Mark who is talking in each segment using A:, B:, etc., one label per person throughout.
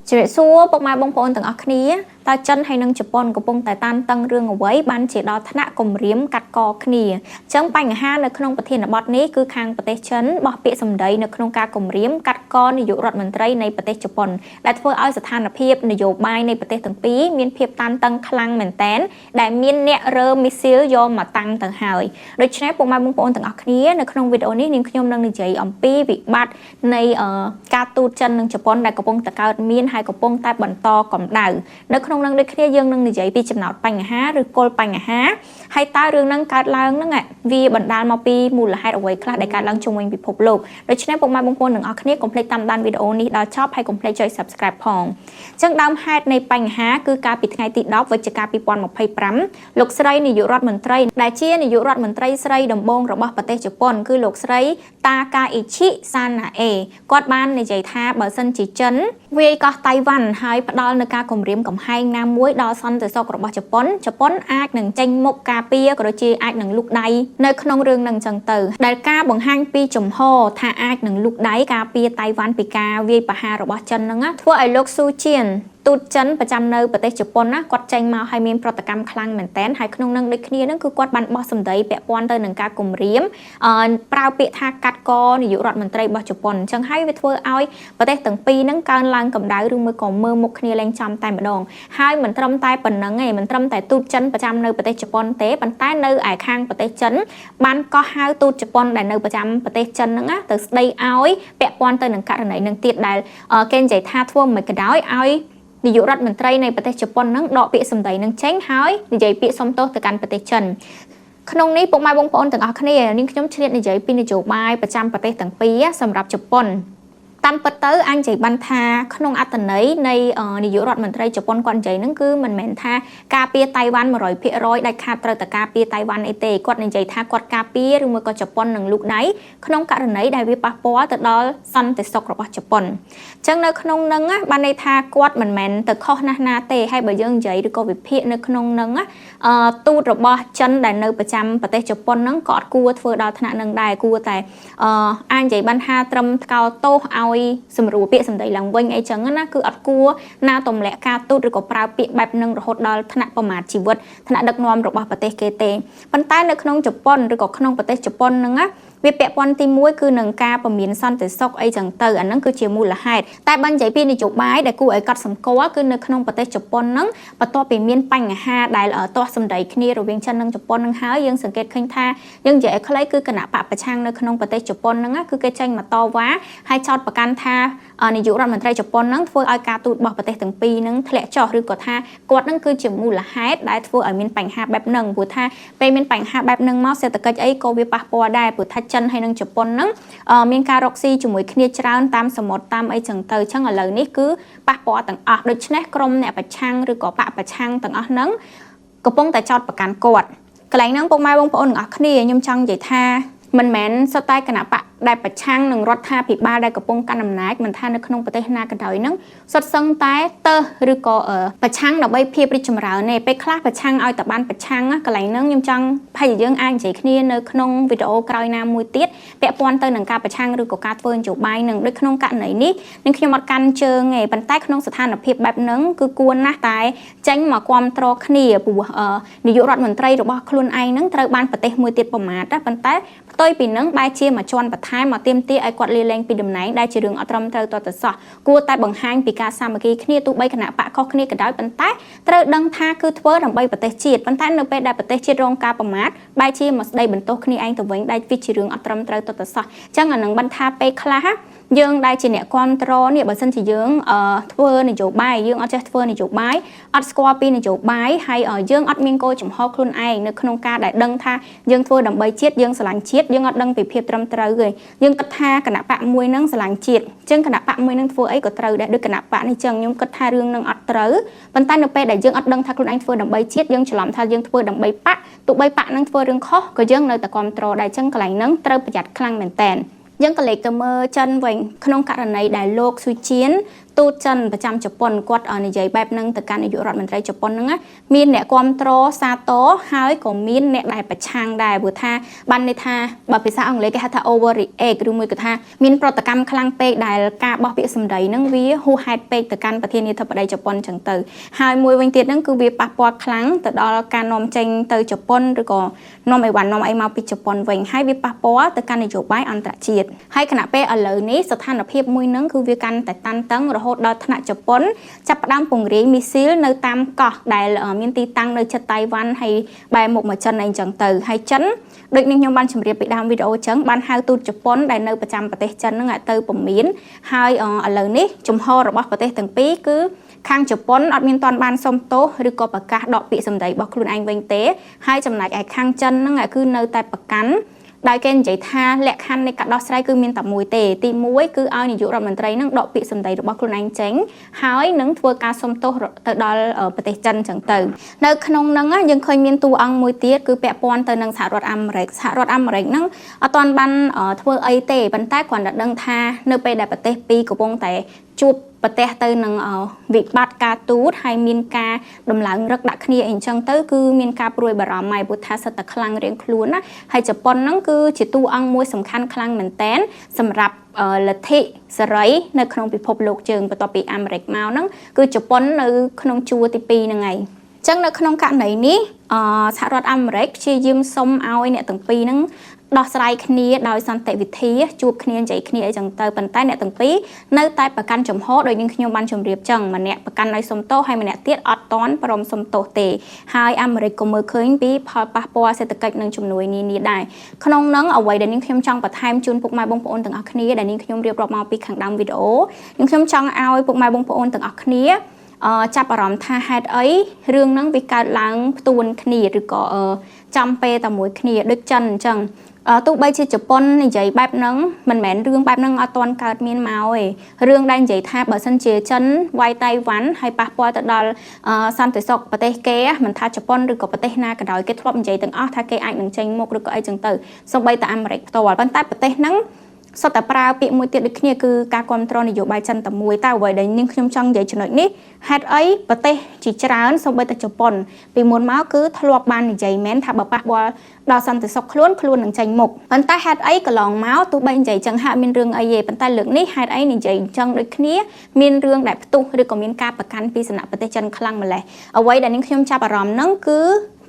A: ជម្រាបសួរពុកម៉ែបងប្អូនទាំងអស់គ្នាតើចិនហើយនិងជប៉ុនកំពុងតែតានតឹងរឿងអ្វីបានជាដល់ថ្នាក់គម្រាមកាត់កគ្នាអញ្ចឹងបញ្ហានៅក្នុងប្រធានបទនេះគឺខាងប្រទេសចិនបោះពាក្យសម្ដីនៅក្នុងការគម្រាមកាត់កនាយករដ្ឋមន្ត្រីនៃប្រទេសជប៉ុនដែលធ្វើឲ្យស្ថានភាពនយោបាយនៃប្រទេសទាំងពីរមានភាពតានតឹងខ្លាំងមែនទែនដែលមានអ្នករើមីស៊ីលយកមកតាំងទៅហើយដូច្នេះពុកម៉ែបងប្អូនទាំងអស់គ្នានៅក្នុងវីដេអូនេះនាងខ្ញុំនឹងនិយាយអំពីវិបត្តិនៃការទូតចិននិងជប៉ុនដែលកំពុងតែកើតមានហើយកំពុងតែបន្តកម្ដៅនៅក្នុងនឹងដូចគ្នាយើងនឹងនិយាយពីចំណោទបញ្ហាឬគោលបញ្ហាហើយតើរឿងហ្នឹងកើតឡើងហ្នឹងវាបណ្ដាលមកពីមូលហេតុអ្វីខ្លះដែលកើតឡើងជុំវិញពិភពលោកដូច្នេះពុកម៉ែបងប្អូនទាំងអស់គ្នាកុំភ្លេចតាមដានវីដេអូនេះដល់ចប់ហើយកុំភ្លេចចុច Subscribe ផងអញ្ចឹងដើមហេតុនៃបញ្ហាគឺកាលពីថ្ងៃទី10វិច្ឆិកា2025លោកស្រីនាយករដ្ឋមន្ត្រីដែលជានាយករដ្ឋមន្ត្រីស្រីដំបូងរបស់ប្រទេសជប៉ុនគឺលោកស្រីតាកាអ៊ីឈីសាណាអេគាត់បាននិយាយថាបើសិនជាចិនវាយកោះតៃវ៉ាន់ហើយផ្ដល់នៅការគម្រាមកំហែងណាមួយដល់សន្តិសុខរបស់ជប៉ុនអាចនឹងចេញមុខការពារក៏ដូចជាអាចនឹងលូកដៃនៅក្នុងរឿងនឹងចឹងទៅដែលការបង្ហាញពីចំហថាអាចនឹងលូកដៃការពារតៃវ៉ាន់ពីការវាយប្រហាររបស់ចិនហ្នឹងធ្វើឲ្យលោកស៊ូជៀនទូតចិនប្រចាំនៅប្រទេសជប៉ុនណាគាត់ចេញមកឲ្យមានប្រតិកម្មខ្លាំងមែនទែនហើយក្នុងនឹងដូចគ្នាហ្នឹងគឺគាត់បានបោះសម្ដីពាក់ព័ន្ធទៅនឹងការគម្រាមប្រើពាក្យថាកាត់កនាយករដ្ឋមន្ត្រីរបស់ជប៉ុនអញ្ចឹងហើយវាធ្វើឲ្យប្រទេសទាំងពីរហ្នឹងកើនឡើងកម្ដៅឬមួយក៏មើលមុខគ្នាឡើងចំតែម្ដងហើយមិនត្រឹមតែប៉ុណ្្នឹងទេមិនត្រឹមតែទូតចិនប្រចាំនៅប្រទេសជប៉ុនទេប៉ុន្តែនៅឯខាងប្រទេសចិនបានកោះហៅទូតជប៉ុនដែលនៅប្រចាំប្រទេសចិនហ្នឹងទៅស្ដីឲ្យពាក់ព័ន្ធទៅនឹងករណីនឹងទៀតដែលគេនិយាយថាធ្វើមិនក៏ដោយឲ្យនាយករដ្ឋមន្ត្រីនៃប្រទេសជប៉ុននឹងដកពាក្យសម្ដីនឹងចេញហើយនិយាយពាក្យសុំទោសទៅកាន់ប្រទេសចិនក្នុងនេះពុកម៉ែបងប្អូនទាំងអស់គ្នានាងខ្ញុំឆ្លៀតនិយាយពីនយោបាយប្រចាំប្រទេសទាំងពីរសម្រាប់ជប៉ុនតាមពិតទៅអញនិយាយបានថាក្នុងអត្ថន័យនៃនាយករដ្ឋមន្ត្រីជប៉ុនគាត់និយាយហ្នឹងគឺមិនមែនថាការពារតៃវ៉ាន់ 100% ដាច់ខាតត្រូវតែការពារតៃវ៉ាន់អីទេគាត់និយាយថាគាត់ការពារឬមួយក៏ជប៉ុននឹងលូកដៃក្នុងករណីដែលវាប៉ះពាល់ទៅដល់សន្តិសុខរបស់ជប៉ុនអញ្ចឹងនៅក្នុងហ្នឹងបានន័យថាគាត់មិនមែនទៅខុសណាស់ណាទេហើយបើយើងនិយាយឬក៏វិភាគនៅក្នុងហ្នឹងទូតរបស់ចិនដែលនៅប្រចាំប្រទេសជប៉ុនហ្នឹងក៏អត់គួរធ្វើដល់ថ្នាក់ហ្នឹងដែរគួរតែអាចនិយាយបានថាត្រឹមថ្កោលទោសឲ្យសម្រួលពាក្យសម្ដីឡើងវិញអីចឹងណាគឺអត់គួរណាទម្លាក់ការទូតឬក៏ប្រើពាក្យបែបហ្នឹងរហូតដល់ថ្នាក់ប្រមាថជីវិតថ្នាក់ដឹកនាំរបស់ប្រទេសគេទេប៉ុន្តែនៅក្នុងជប៉ុនឬក៏ក្នុងប្រទេសជប៉ុនហ្នឹងណាវាពាក់ព័ន្ធទី1គឺនឹងការពមៀនសន្តិសុខអីចឹងទៅអាហ្នឹងគឺជាមូលហេតុតែបើនិយាយពីនយោបាយដែលគួរឲ្យកត់សម្គាល់គឺនៅក្នុងប្រទេសជប៉ុនហ្នឹងបន្ទាប់ពីមានបញ្ហាដែលទាស់សម្ដីគ្នារវាងចិននិងជប៉ុនហ្នឹងហើយយើងសង្កេតឃើញថាយើងនិយាយឲ្យខ្លីគឺគណៈបកប្រឆាំងនៅក្នុងប្រទេសជប៉ុនហ្នឹងគឺគេចេញមកតវ៉ាហើយចោទប្រកាន់ថានាយករដ្ឋមន្ត្រីជប៉ុនហ្នឹងធ្វើឲ្យការទូតរបស់ប្រទេសទាំងពីរហ្នឹងធ្លាក់ចុះឬក៏ថាគាត់ហ្នឹងគឺជាមូលហេតុដែលធ្វើឲ្យមានបញ្ហាបែបហ្នឹងព្រោះថាពេលមានបញ្ហាបែបហ្នឹងមកសេដ្ឋកិច្ចអីក៏វាប៉ះពាល់ដែរព្រោះថាចិនហើយនិងជប៉ុនហ្នឹងមានការរកស៊ីជាមួយគ្នាច្រើនតាមសមុទ្រតាមអីចឹងទៅអញ្ចឹងឥឡូវនេះគឺប៉ះពាល់ទាំងអស់ដូច្នេះក្រុមអ្នកប្រឆាំងឬក៏បកប្រឆាំងទាំងអស់ហ្នឹងកំពុងតែចោទប្រកាន់គាត់កន្លែងហ្នឹងពុកម៉ែបងប្អូនទាំងអស់គ្នាខ្ញុំចង់និយាយថាមិនមែនសុទ្ធតែគណៈបកដែលប្រឆាំងនឹងរដ្ឋាភិបាលដែលកំពុងកាន់អំណាចមិនថានៅក្នុងប្រទេសណាក៏ដោយហ្នឹងសុទ្ធសឹងតែទៅឬក៏ប្រឆាំងដើម្បីភាពរីកចម្រើនទេពេលខ្លះប្រឆាំងឲ្យតែបានប្រឆាំងកន្លែងហ្នឹងខ្ញុំចង់ថាយើងអាចនិយាយគ្នានៅក្នុងវីដេអូក្រោយណាមួយទៀតពាក់ព័ន្ធទៅនឹងការប្រឆាំងឬក៏ការធ្វើនយោបាយនឹងដូចក្នុងករណីនេះនឹងខ្ញុំអត់កាន់ជើងទេប៉ុន្តែក្នុងស្ថានភាពបែបហ្នឹងគឺគួរណាស់តែចេញមកគ្រប់គ្រងគ្នាព្រោះនាយករដ្ឋមន្ត្រីរបស់ខ្លួនឯងហ្នឹងត្រូវបានប្រទេសមួយទៀតប្រមាថតែប៉ុន្តែផ្ទុយពីហ្នឹងបែរជាមកជន់បន្ថែមមកទាមទារឲ្យគាត់លាលែងពីតំណែងដែលជារឿងអត់ត្រឹមត្រូវតទៅសោះគួរតែបង្ហាញពីការសាមគ្គីគ្នាទោះបីគណៈបកខុសគ្នាក៏ដោយប៉ុន្តែត្រូវដឹងថាគឺធ្វើដើម្បីប្រទេសជាតិប៉ុន្តែនៅពេលដែលប្រទេសជាតិរងការប្រមាថបែរជាមកស្ដីបន្ទោសគ្នាឯងទៅវិញដែលវាជារឿងអត់ត្រឹមត្រូវតទៅសោះអញ្ចឹងអានឹងបានថាពេលខ្លះយើងដែលជាអ្នកគ្រប់គ្រងនេះបើសិនជាយើងធ្វើនយោបាយយើងអត់ចេះធ្វើនយោបាយអត់ស្គាល់ពីនយោបាយហើយយើងអត់មានគោលចំហខ្លួនឯងនៅក្នុងការដែលដឹងថាយើងធ្វើដើម្បីជាតិយើងស្រឡាញ់ជាតិយើងអត់ដឹងពីភាពត្រឹមត្រូវទេយើងគិតថាគណៈបកមួយនឹងស្រឡាញ់ជាតិអញ្ចឹងគណៈបកមួយនឹងធ្វើអីក៏ត្រូវដែរដូចគណៈបកនេះអញ្ចឹងខ្ញុំគិតថារឿងនឹងអត់ត្រូវប៉ុន្តែនៅពេលដែលយើងអត់ដឹងថាខ្លួនឯងធ្វើដើម្បីជាតិយើងច្រឡំថាយើងធ្វើដើម្បីបកទោះបីបកនឹងធ្វើរឿងខុសក៏យើងនៅតែគ្រប់គ្រងដែរអញ្ចឹងកន្លែងហ្នឹងត្រូវប្រយ័ត្នខ្លាំងមែនតើយើងក៏លេខទៅមើលចិនវិញក្នុងករណីដែលលោកស៊ុយជៀន ទូតចិនប្រចាំជប៉ុនគាត់និយាយបែបហ្នឹងទៅកាន់នាយករដ្ឋមន្ត្រីជប៉ុនហ្នឹងមានអ្នកគ្រប់គ្រងសាទរហើយក៏មានអ្នកដែលប្រឆាំងដែរព្រោះថាបានន័យថាបើភាសាអង់គ្លេសគេហៅថា overreact ឬមួយក៏ថាមានប្រតិកម្មខ្លាំងពេកដែលការបោះពាក្យសម្ដីហ្នឹងវាហួសហេតុពេកទៅកាន់ប្រធានាធិបតីជប៉ុនចឹងទៅហើយមួយវិញទៀតហ្នឹងគឺវាប៉ះពាល់ខ្លាំងទៅដល់ការនាំចេញទៅជប៉ុនឬក៏នាំអីវ៉ាន់នាំអីមកពីជប៉ុនវិញហើយវាប៉ះពាល់ទៅកាន់នយោបាយអន្តរជាតិហើយខណៈពេលឥឡូវនេះស្ថានភាពមួយហ្នឹងគឺវាកាន់តែតានតឹងរហូតដល់ថ្នាក់ជប៉ុនចាប់ផ្ដើមពង្រាយមីស៊ីលនៅតាមកោះដែលមានទីតាំងនៅជិតតៃវ៉ាន់ហើយបែរមុខមកចិនអីចឹងទៅហើយចិនដូចនេះខ្ញុំបានជម្រាបពីដើមវីដេអូចឹងបានហៅទូតជប៉ុនដែលនៅប្រចាំប្រទេសចិនហ្នឹងទៅពមៀនហើយឥឡូវនេះជំហររបស់ប្រទេសទាំងពីរគឺខាងជប៉ុនអត់មានទាន់បានសុំទោសឬក៏ប្រកាសដកពាក្យសម្ដីរបស់ខ្លួនឯងវិញទេហើយចំណែកឯខាងចិនហ្នឹងគឺនៅតែប្រកាន់ដោយគេនិយាយថាលក្ខខណ្ឌនៃការដោះស្រាយគឺមានតែមួយទេទី1គឺឲ្យនាយករដ្ឋមន្ត្រីនឹងដកពាក្យសម្ដីរបស់ខ្លួនឯងចេញហើយនឹងធ្វើការសុំទោសទៅដល់ប្រទេសចិនចឹងទៅនៅក្នុងហ្នឹងយើងឃើញមានតួអង្គមួយទៀតគឺពាក់ព័ន្ធទៅនឹងសហរដ្ឋអាមេរិកហ្នឹងអត់ទាន់បានធ្វើអីទេប៉ុន្តែគ្រាន់តែដឹងថានៅពេលដែលប្រទេសពីរកំពុងតែជួបប្រទេសទៅនឹងវិបត្តិការទូតហើយមានការដំឡើងរឹកដាក់គ្នាអីចឹងទៅគឺមានការព្រួយបារម្ភហើយព្រោះថាសិតតែខ្លាំងរៀងខ្លួនណាហើយជប៉ុនហ្នឹងគឺជាតួអង្គមួយសំខាន់ខ្លាំងមែនតែនសម្រាប់លទ្ធិសេរីនៅក្នុងពិភពលោកយើងបន្ទាប់ពីអាមេរិកមកហ្នឹងគឺជប៉ុននៅក្នុងជួរទី2ហ្នឹងហើយចឹងនៅក្នុងករណីនេះសហរដ្ឋអាមេរិកព្យាយាមសុំឲ្យអ្នកទាំងពីរហ្នឹងដោះស្រាយគ្នាដោយសន្តិវិធីជួបគ្នានិយាយគ្នាអីចឹងទៅប៉ុន្តែអ្នកទាំងពីរនៅតែប្រកាន់ចំហដោយនឹងខ្ញុំបានជម្រាបចឹងម្នាក់ប្រកាន់ឲ្យសុំទោសហើយម្នាក់ទៀតអត់តន់ព្រមសុំទោសទេហើយអាមេរិកក៏មើលឃើញពីផលប៉ះពាល់សេដ្ឋកិច្ចនិងជំនួយនានាដែរក្នុងនោះអ្វីដែលនាងខ្ញុំចង់បន្ថែមជូនពុកម៉ែបងប្អូនទាំងអស់គ្នាដែលនាងខ្ញុំរៀបរាប់មកពីខាងដើមវីដេអូនាងខ្ញុំចង់ឲ្យពុកម៉ែបងប្អូនទាំងអស់គ្នាចាប់អារម្មណ៍ថាហេតុអីរឿងហ្នឹងវាកើតឡើងផ្ទួនគ្នាឬក៏ចំពេលតែមួយគ្នាដូចចិនអញ្ចឹងទោះបីជាជប៉ុននិយាយបែបហ្នឹងមិនមែនរឿងបែបហ្នឹងអត់ទាន់កើតមានមកទេរឿងដែលនិយាយថាបើសិនជាចិនវាយតៃវ៉ាន់ហើយប៉ះពាល់ទៅដល់សន្តិសុខប្រទេសគេមិនថាជប៉ុនឬក៏ប្រទេសណាក៏ដោយគេធ្លាប់និយាយទាំងអស់ថាគេអាចនឹងចេញមុខឬក៏អីចឹងទៅសូម្បីតែអាមេរិកផ្ទាល់ប៉ុន្តែប្រទេសហ្នឹងសុទ្ធតែប្រើពាក្យមួយទៀតដូចគ្នាគឺការគ្រប់គ្រងនយោបាយចិនតែមួយតែអ្វីដែលនាងខ្ញុំចង់និយាយចំណុចនេះហេតុអីប្រទេសជាច្រើនសូម្បីតែជប៉ុនពីមុនមកគឺធ្លាប់បាននិយាយមែនថាបើប៉ះពាល់ដល់សន្តិសុខខ្លួននឹងចេញមុខប៉ុន្តែហេតុអីកន្លងមកទោះបីនិយាយចឹងហាក់មានរឿងអីទេប៉ុន្តែលើកនេះហេតុអីនិយាយចឹងដូចគ្នាមានរឿងដែលផ្ទុះឬក៏មានការប្រកាន់ពីសំណាក់ប្រទេសចិនខ្លាំងម្ល៉េះអ្វីដែលនាងខ្ញុំចាប់អារម្មណ៍ហ្នឹងគឺ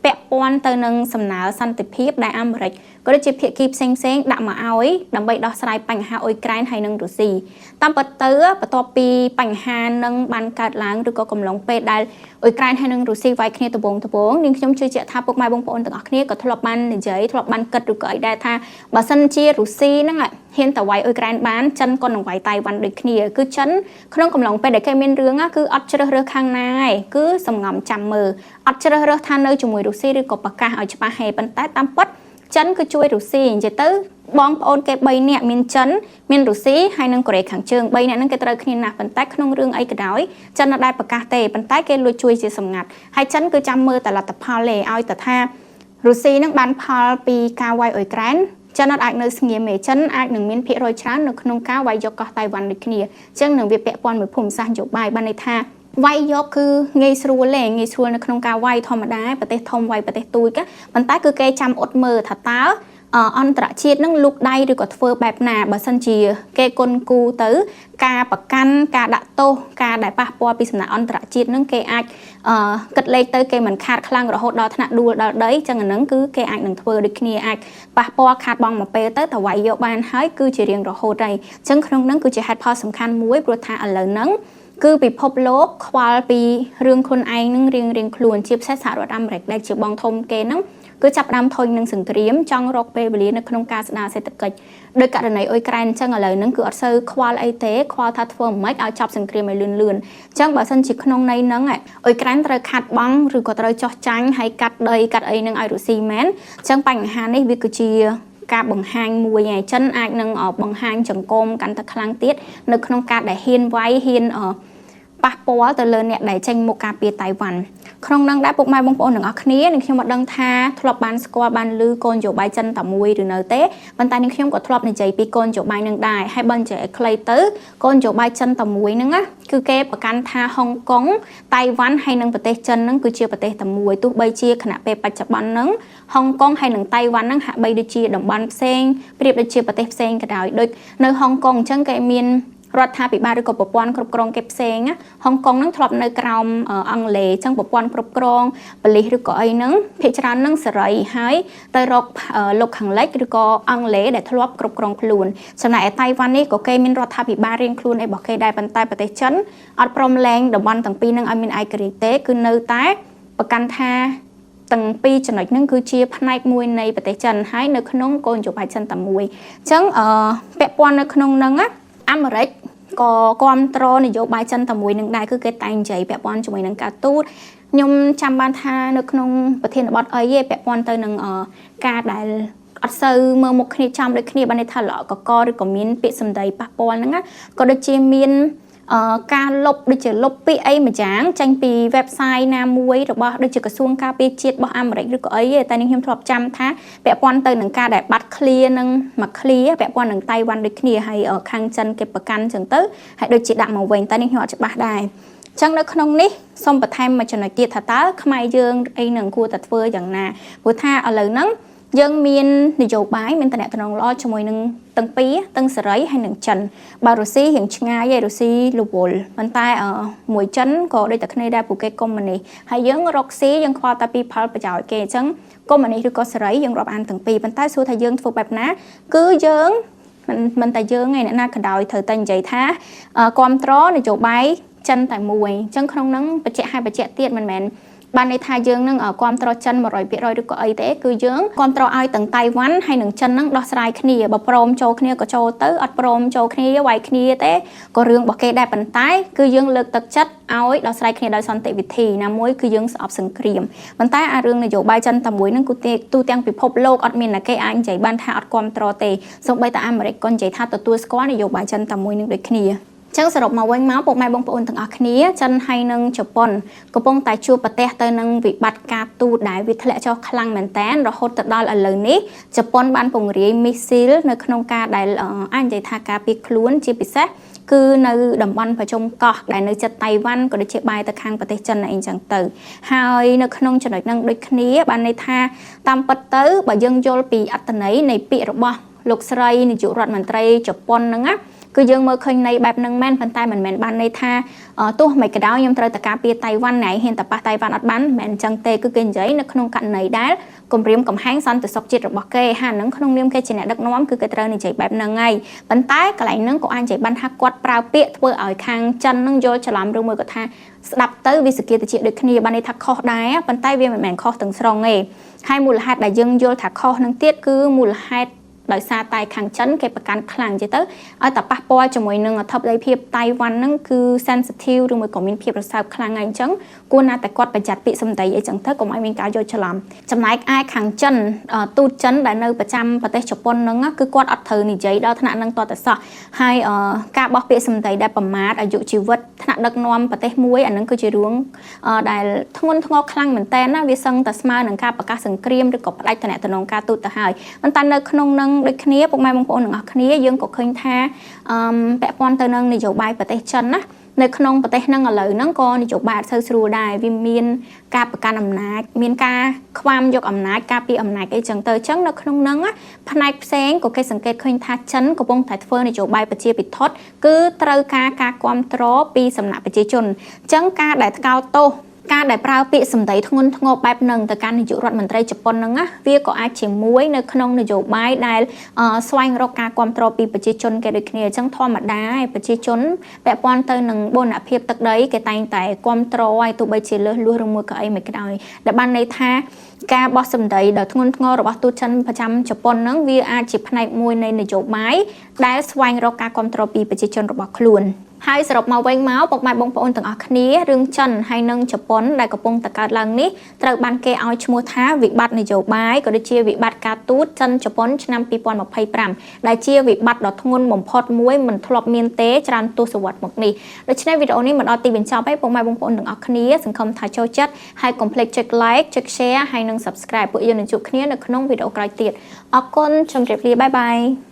A: ពាក់ព័ន្ធទៅនឹងសំណើសន្តិភាពដែលអាមេរិកក៏ដូចជាភាគីផ្សេងដាក់មកឲ្យដើម្បីដោះស្រាយបញ្ហាអ៊ុយក្រែនហើយនិងរុស្ស៊ីតាមពិតទៅបន្ទាប់ពីបញ្ហានឹងបានកើតឡើងឬក៏កំឡុងពេលដែលអ៊ុយក្រែនហើយនិងរុស្ស៊ីវាយគ្នាត្បូងនាងខ្ញុំជឿជាក់ថាពុកម៉ែបងប្អូនទាំងអស់គ្នាក៏ធ្លាប់បាននិយាយធ្លាប់បានគិតឬក៏អីដែរថាបើសិនជារុស្ស៊ីហ្នឹងហ៊ានតែវាយអ៊ុយក្រែនបានចិនក៏នឹងវាយតៃវ៉ាន់ដូចគ្នាគឺចិនក្នុងកំឡុងពេលដែលគេមានរឿងគឺអត់ជ្រើសរើសខាងណាឯងគឺសំងំចាំមើលអត់ជ្រើសរើសថានៅជាមួយរុស្ស៊ីឬក៏ប្រកាសឲ្យច្បាស់ហេប៉ុន្តែតាមពិតចិនគឺជួយរុស្ស៊ីអញ្ចឹងទៅបងប្អូនគេ3នាក់មានចិនមានរុស្ស៊ីហើយនិងកូរ៉េខាងជើង3នាក់ហ្នឹងគេត្រូវគ្នាណាស់ប៉ុន្តែក្នុងរឿងអីក៏ដោយចិននៅតែប្រកាសទេប៉ុន្តែគេលួចជួយជាសម្ងាត់ហើយចិនគឺចាំមើលតែលទ្ធផលទេឲ្យតែថារុស្ស៊ីហ្នឹងបានផលពីការវាយអ៊ុយក្រែនចិនអត់អាចនៅស្ងៀមទេចិនអាចនឹងមានភាគរយច្រើននៅក្នុងការវាយយកកោះតៃវ៉ាន់ដូចគ្នាអញ្ចឹងនឹងវាពាក់ព័ន្ធមួយភូមិសាស្ត្រនយោបាយបានន័យថាវាយយកគឺងាយស្រួលទេងាយស្រួលនៅក្នុងការវាយធម្មតាប្រទេសធំវាយប្រទេសទូចប៉ុន្តែគឺគេចាំអត់មើលថាតើអន្តរជាតិនឹងលុកដៃឬក៏ធ្វើបែបណាបើសិនជាគេគុនគូទៅការប្រកាន់ការដាក់ទោសការដែលប៉ះពាល់ពីសំណាក់អន្តរជាតិនឹងគេអាចគិតលេខទៅគេមិនខាតខ្លាំងរហូតដល់ថ្នាក់ដួលដល់ដីចឹងអាហ្នឹងគឺគេអាចនឹងធ្វើដូចគ្នាអាចប៉ះពាល់ខាតបងមកពេលទៅតែវាយយកបានហើយគឺជារៀងរហូតហើយចឹងក្នុងហ្នឹងគឺជាហេតុផលសំខាន់មួយព្រោះថាឥឡូវហ្នឹងគឺពិភពលោកខ្វល់ពីរឿងខ្លួនឯងនឹងរៀងខ្លួនជាពិសេសសហរដ្ឋអាមេរិកដែលជាបងធំគេហ្នឹងគឺចាប់ផ្ដើមធុញនឹងសង្គ្រាមចង់រកពេលវេលានៅក្នុងការស្ដារសេដ្ឋកិច្ចដោយករណីអ៊ុយក្រែនអញ្ចឹងឥឡូវហ្នឹងគឺអត់សូវខ្វល់អីទេខ្វល់ថាធ្វើមិនឲ្យចប់សង្គ្រាមឲ្យលឿនអញ្ចឹងបើសិនជាក្នុងន័យហ្នឹងអ៊ុយក្រែនត្រូវខាត់បង់ឬក៏ត្រូវចោះចាញ់ហើយកាត់ដីកាត់អីនឹងឲ្យរុស្ស៊ីមែនអញ្ចឹងបញ្ហានេះវាគឺជាការបង្ហាញមួយហើយចិនអាចនឹងបង្ហាញចង្កូមកាន់តែខ្លាំងទៀតនៅក្នុងការដែលហ៊ានវាយហ៊ាន ប៉ះពាល់ទៅលើអ្នកដែលចេញមកការពារតៃវ៉ាន់ក្នុងនឹងដែរពុកម៉ែបងប្អូនទាំងអស់គ្នានឹងខ្ញុំមកដឹងថាធ្លាប់បានស្គាល់បានឮកូននយោបាយចិនតែមួយឬនៅទេប៉ុន្តែនឹងខ្ញុំក៏ធ្លាប់និយាយពីកូននយោបាយនឹងដែរហើយបើនិយាយឲ្យខ្លីទៅកូននយោបាយចិនតែមួយហ្នឹងណាគឺគេប្រកាន់ថាហុងកុងតៃវ៉ាន់ហើយនិងប្រទេសចិនហ្នឹងគឺជាប្រទេសតែមួយទោះបីជាគណៈពេលបច្ចុប្បន្នហ្នឹងហុងកុងហើយនិងតៃវ៉ាន់ហ្នឹងហាក់បីដូចជាតំបន់ផ្សេងប្រៀបដូចជាប្រទេសផ្សេងក៏ដោយដូចនៅហុងកុងអញ្ចឹងគេមានរដ្ឋាភិបាលឬក៏ប្រព័ន្ធគ្រប់គ្រងគេផ្សេងហុងកុងហ្នឹងធ្លាប់នៅក្រោមអង់គ្លេសអញ្ចឹងប្រព័ន្ធគ្រប់គ្រងប៉ូលីសឬក៏អីហ្នឹងភាគច្រើនហ្នឹងសេរីហើយទៅរកលោកខាងលិចឬក៏អង់គ្លេសដែលធ្លាប់គ្រប់គ្រងខ្លួនចំណែកឯតៃវ៉ាន់នេះក៏គេមានរដ្ឋាភិបាលរៀងខ្លួនអីរបស់គេដែរប៉ុន្តែប្រទេសចិនអត់ព្រមលែងតំបន់ទាំងពីរហ្នឹងឲ្យមានឯករាជ្យទេគឺនៅតែប្រកាន់ថាទាំងពីរចំណុចហ្នឹងគឺជាផ្នែកមួយនៃប្រទេសចិនហើយនៅក្នុងគោលនយោបាយចិនតែមួយអញ្ចឹងពាក់ព័ន្ធនៅក្នុងហ្នឹងអាមេរិកក៏គ្រប់គ្រងនយោបាយចិនតែមួយនឹងដែរគឺគេតែងនិយាយពាក់ព័ន្ធជាមួយនឹងការទូតខ្ញុំចាំបានថានៅក្នុងប្រធានបទអីទេពាក់ព័ន្ធទៅនឹងការដែលអត់សូវមើលមុខគ្នាចំដូចគ្នាបានន័យថាល្អកកឬក៏មានពាក្យសម្ដីប៉ះពាល់ហ្នឹងក៏ដូចជាមានការលុបដូចជាលុបពាក្យអីមួយយ៉ាងចេញពី website ណាមួយរបស់ដូចជាក្រសួងការពារជាតិរបស់អាមេរិកឬក៏អីតែនេះខ្ញុំធ្លាប់ចាំថាពាក់ព័ន្ធទៅនឹងការដែលបាត់ clear នឹងមក clear ពាក់ព័ន្ធនឹងតៃវ៉ាន់ដូចគ្នាហើយខាងចិនគេប្រកាន់ចឹងទៅហើយដូចជាដាក់មកវិញតែនេះខ្ញុំអត់ច្បាស់ដែរចឹងនៅក្នុងនេះសូមបន្ថែមមួយចំណុចទៀតថាតើខ្មែរយើងអីនឹងគួរតែធ្វើយ៉ាងណាព្រោះថាឥឡូវហ្នឹងយើងមាននយោបាយមានតំណែងល្អជាមួយនឹងទាំងពីរទាំងសេរីហើយនឹងចិនបើរុស្ស៊ីរៀងឆ្ងាយហើយរុស្ស៊ីរវល់ប៉ុន្តែមួយចិនក៏ដូចតែគ្នាដែរពួកគេកុម្មុយនីសហើយយើងរកស៊ីយើងខ្វល់តែពីផលប្រយោជន៍គេអញ្ចឹងកុម្មុយនីសឬក៏សេរីយើងរាប់អានទាំងពីរប៉ុន្តែសួរថាយើងធ្វើបែបណាគឺយើងមិនតែយើងឯអ្នកណាក៏ដោយត្រូវតែនិយាយថាគ្រប់គ្រងនយោបាយចិនតែមួយអញ្ចឹងក្នុងហ្នឹងបច្ចៈហើយបច្ចៈទៀតមិនមែនបានន័យថាយើងនឹងគ្រប់គ្រងចិន 100% ឬក៏អីទេគឺយើងគ្រប់គ្រងឲ្យទាំងតៃវ៉ាន់ហើយនិងចិននឹងដោះស្រាយគ្នាបើព្រមចូលគ្នាក៏ចូលទៅអត់ព្រមចូលគ្នាវាយគ្នាទេក៏រឿងរបស់គេដែរប៉ុន្តែគឺយើងលើកទឹកចិត្តឲ្យដោះស្រាយគ្នាដោយសន្តិវិធីណាមួយគឺយើងស្អប់សង្គ្រាមប៉ុន្តែអារឿងនយោបាយចិនតែមួយនឹងគឺទូទាំងពិភពលោកអត់មានតែគេអាចនិយាយបានថាអត់គ្រប់គ្រងទេសូម្បីតែអាមេរិកក៏និយាយថាទទួលស្គាល់នយោបាយចិនតែមួយនឹងដូចគ្នាចឹងសរុបមកវិញមកពុកម៉ែបងប្អូនទាំងអស់គ្នាចិនហើយនិងជប៉ុនកំពុងតែជួបប្រទះទៅនឹងវិបត្តិការទូតដែលវាធ្លាក់ចុះខ្លាំងមែនទែនរហូតទៅដល់ឥឡូវនេះជប៉ុនបានពង្រាយមីស៊ីលនៅក្នុងការដែលអាចនិយាយថាការពារខ្លួនជាពិសេសគឺនៅតំបន់ប្រជុំកោះដែលនៅជិតតៃវ៉ាន់ក៏ដូចជាបែរទៅខាងប្រទេសចិនអីចឹងទៅហើយនៅក្នុងចំណុចហ្នឹងដូចគ្នាបានន័យថាតាមពិតទៅបើយើងយល់ពីអត្ថន័យនៃពាក្យរបស់លោកស្រីនាយករដ្ឋមន្ត្រីជប៉ុនហ្នឹងណាគឺយើងមើលឃើញនៃបែបហ្នឹងមែនប៉ុន្តែមិនមែនបានន័យថាទោះមិនក៏ដោយខ្ញុំត្រូវតែការពារតៃវ៉ាន់ណែហ៊ានតែប៉ះតៃវ៉ាន់អត់បានមិនមែនអញ្ចឹងទេគឺគេនិយាយនៅក្នុងករណីដែលគម្រាមកំហែងសន្តិសុខជាតិរបស់គេហាហ្នឹងក្នុងនាមគេជាអ្នកដឹកនាំគឺគេត្រូវនិយាយបែបហ្នឹងហើយប៉ុន្តែកន្លែងហ្នឹងក៏អាចនិយាយបានថាគាត់ប្រើពាក្យធ្វើឲ្យខាងចិនហ្នឹងយល់ច្រឡំឬមួយក៏ថាស្ដាប់ទៅវាសង្កេតទៅជាដូចគ្នាបានន័យថាខុសដែរប៉ុន្តែវាមិនមែនខុសទាំងស្រុងទេហើយមូលហេតុដែលយើងយល់ថាខុសហ្នឹងទៀតគឺមូលហេតុដោយសារតែខាងចិនគេប្រកាន់ខ្លាំងជាទៅឲ្យតែប៉ះពាល់ជាមួយនឹងអធិបតេយ្យភាពតៃវ៉ាន់ហ្នឹងគឺ sensitive ឬមួយក៏មានភាពរសើបខ្លាំងហើយអញ្ចឹងគួរណាតែគាត់បញ្ចាត់ពាក្យសម្ដីអីចឹងទៅកុំឲ្យមានការយល់ច្រឡំចំណែកឯខាងចិនទូតចិនដែលនៅប្រចាំប្រទេសជប៉ុនហ្នឹងគឺគាត់អត់ត្រូវនិយាយដល់ថ្នាក់ហ្នឹងតតែសោះហើយការបោះពាក្យសម្ដីដែលប្រមាថអាយុជីវិតថ្នាក់ដឹកនាំប្រទេសមួយអាហ្នឹងគឺជារឿងដែលធ្ងន់ធ្ងរខ្លាំងមែនតើណាវាសឹងតែស្មើនឹងការប្រកាសសង្គ្រាមឬក៏ផ្ដាច់តំណែងការទូតទៅហើយប៉ុន្តែនៅក្នុងហ្នឹងដូចគ្នាពុកម៉ែបងប្អូនទាំងអស់គ្នាយើងក៏ឃើញថាពាក់ព័ន្ធទៅនឹងនយោបាយប្រទេសចិនណានៅក្នុងប្រទេសហ្នឹងឥឡូវហ្នឹងក៏នយោបាយអត់សូវស្រួលដែរវាមានការប្រកាន់អំណាចមានការខ្វាមយកអំណាចការពារអំណាចអីចឹងទៅអញ្ចឹងនៅក្នុងហ្នឹងផ្នែកផ្សេងក៏គេសង្កេតឃើញថាចិនកំពុងតែធ្វើនយោបាយប្រជាពិធដ្ឋគឺត្រូវការគ្រប់គ្រងពីសំណាក់ប្រជាជនអញ្ចឹងការដែលថ្កោលទោសការដែលប្រើពាក្យសម្ដីធ្ងន់ធ្ងរបែបហ្នឹងទៅកាន់នាយករដ្ឋមន្ត្រីជប៉ុនហ្នឹងណាវាក៏អាចជាមួយនៅក្នុងនយោបាយដែលស្វែងរកការគ្រប់គ្រងពីប្រជាជនគេដូចគ្នាអញ្ចឹងធម្មតាឯប្រជាជនពាក់ព័ន្ធទៅនឹងបូរណភាពទឹកដីគេតែងតែគ្រប់គ្រងឲ្យទោះបីជាលើសលួសឬមួយក៏អីមិនក៏ដោយដែលបានន័យថាការបោះសម្ដីដ៏ធ្ងន់ធ្ងររបស់ទូតចិនប្រចាំជប៉ុនហ្នឹងវាអាចជាផ្នែកមួយនៃនយោបាយដែលស្វែងរកការគ្រប់គ្រងពីប្រជាជនរបស់ខ្លួន ហើយសរុបមកវិញមកពុកម៉ែបងប្អូនទាំងអស់គ្នារឿងចិនហើយនិងជប៉ុនដែលកំពុងតែកើតឡើងនេះត្រូវបានគេឲ្យឈ្មោះថាវិបត្តិនយោបាយក៏ដូចជាវិបត្តិការទូតចិនជប៉ុនឆ្នាំ2025ដែលជាវិបត្តិដ៏ធ្ងន់បំផុតមួយមិនធ្លាប់មានទេច្រើនទសវត្សរ៍មកនេះដូច្នេះវីដេអូនេះមកដល់ទីបញ្ចប់ហើយពុកម៉ែបងប្អូនទាំងអស់គ្នាសង្ឃឹមថាចូលចិត្តហើយកុំភ្លេចចុច like ចុច share ហើយនិង subscribe ពួកយើងនឹងជួបគ្នានៅក្នុងវីដេអូក្រោយទៀតអរគុណជម្រាបលាបាយបាយ